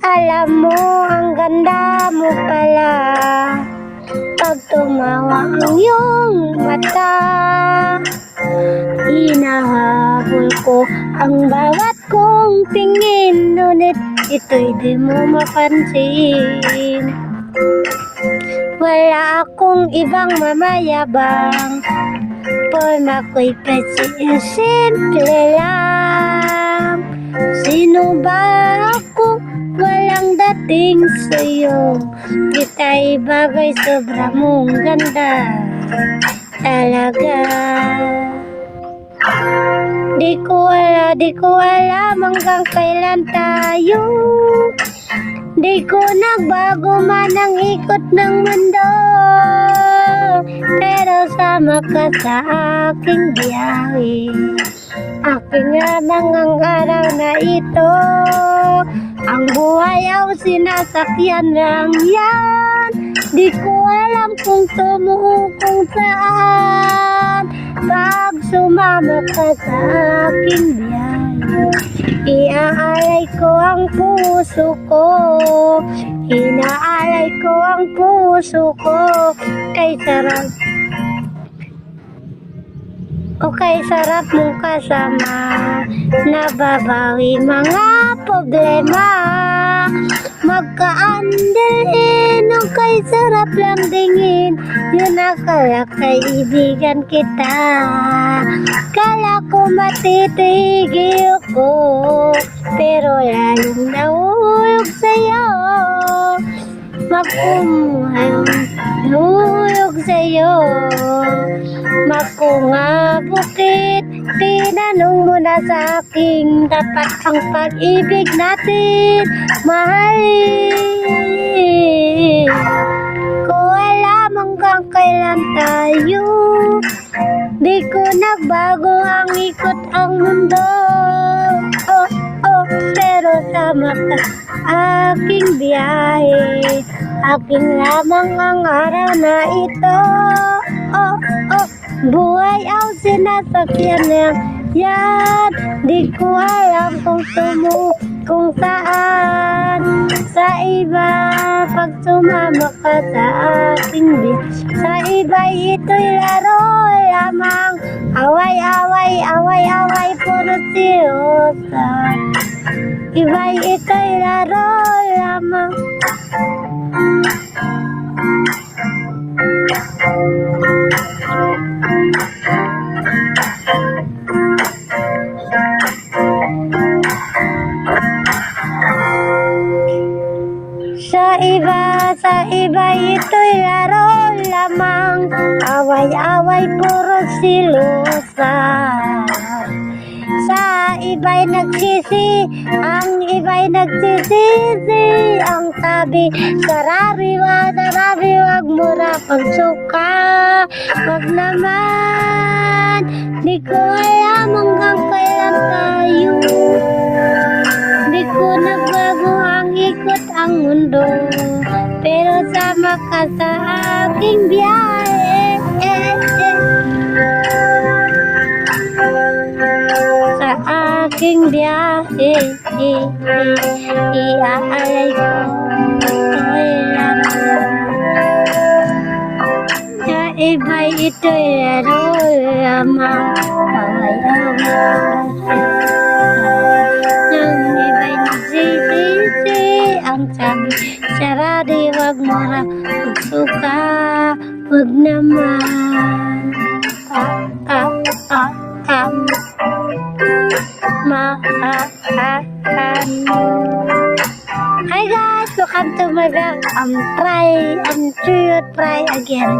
Alam mo, ang ganda mo pala pag tumawa ang iyong mata. Hinahabol ko ang bawat kong tingin, ngunit ito'y di mo mapansin. Wala akong ibang mamayabang, forma ko'y simple lang. Sino ba ako? Walang dating sa'yo. Kita'y bagay, sobra mong ganda talaga. Di ko alam hanggang kailan tayo. Di ko nagbago man ang ikot ng mundo, pero sama ka sa aking biyahe. Aking lamang ang araw na ito. Ang buhay ay sinasakyan lang yan. Di ko alam kung tumuo kung saan. Pag sumama ka sa aking biyahe, iaalay ko ang puso ko. Inaalay ko ang puso ko. Kay sarap mong kasama. Nababawi mga problema. Magkaandin o kay sarap lang dingin. Yun akala kaibigan kita. Kala ko matitigil ko, pero lalong nahulog sa'yo. Nahulog sa'yo. Makunga bukit, tinanong mo na sa aking dapat ang pag-ibig natin mahalin. Ko alam hanggang kailan tayo. Di ko nagbago ang ikot ang mundo. Pero sama ka aking biyahe. Aking lamang ang araw na ito. Buhay ang sinasakyan yan. Di ko alam kung kung saan. Sa iba, pag sumama ka sa aking biyahe. Sa iba, ito'y laro lamang. Away, puro siyosa. Iba'y ito'y laro lamang. Sa iba ito'y laro lamang. Away, puro silusa. Sa iba'y nagsisi, ang iba'y nagsisisi. Ang sabi, sarabi, wag mo na pagsuka. Wag naman, di ko alam hanggang kailan tayo. Di ko nagbago ang ikot ang mundo, pero sama ka sa aking biyahe. Sa aking biyahe, iaalay ko ito'y laro. Sa iba'y ito'y laro lamang. Ang iba'y nagsisisi, ang sabi, saradi, wag mo na magsuka. Wag naman, Hi guys, welcome to my vlog. Try again.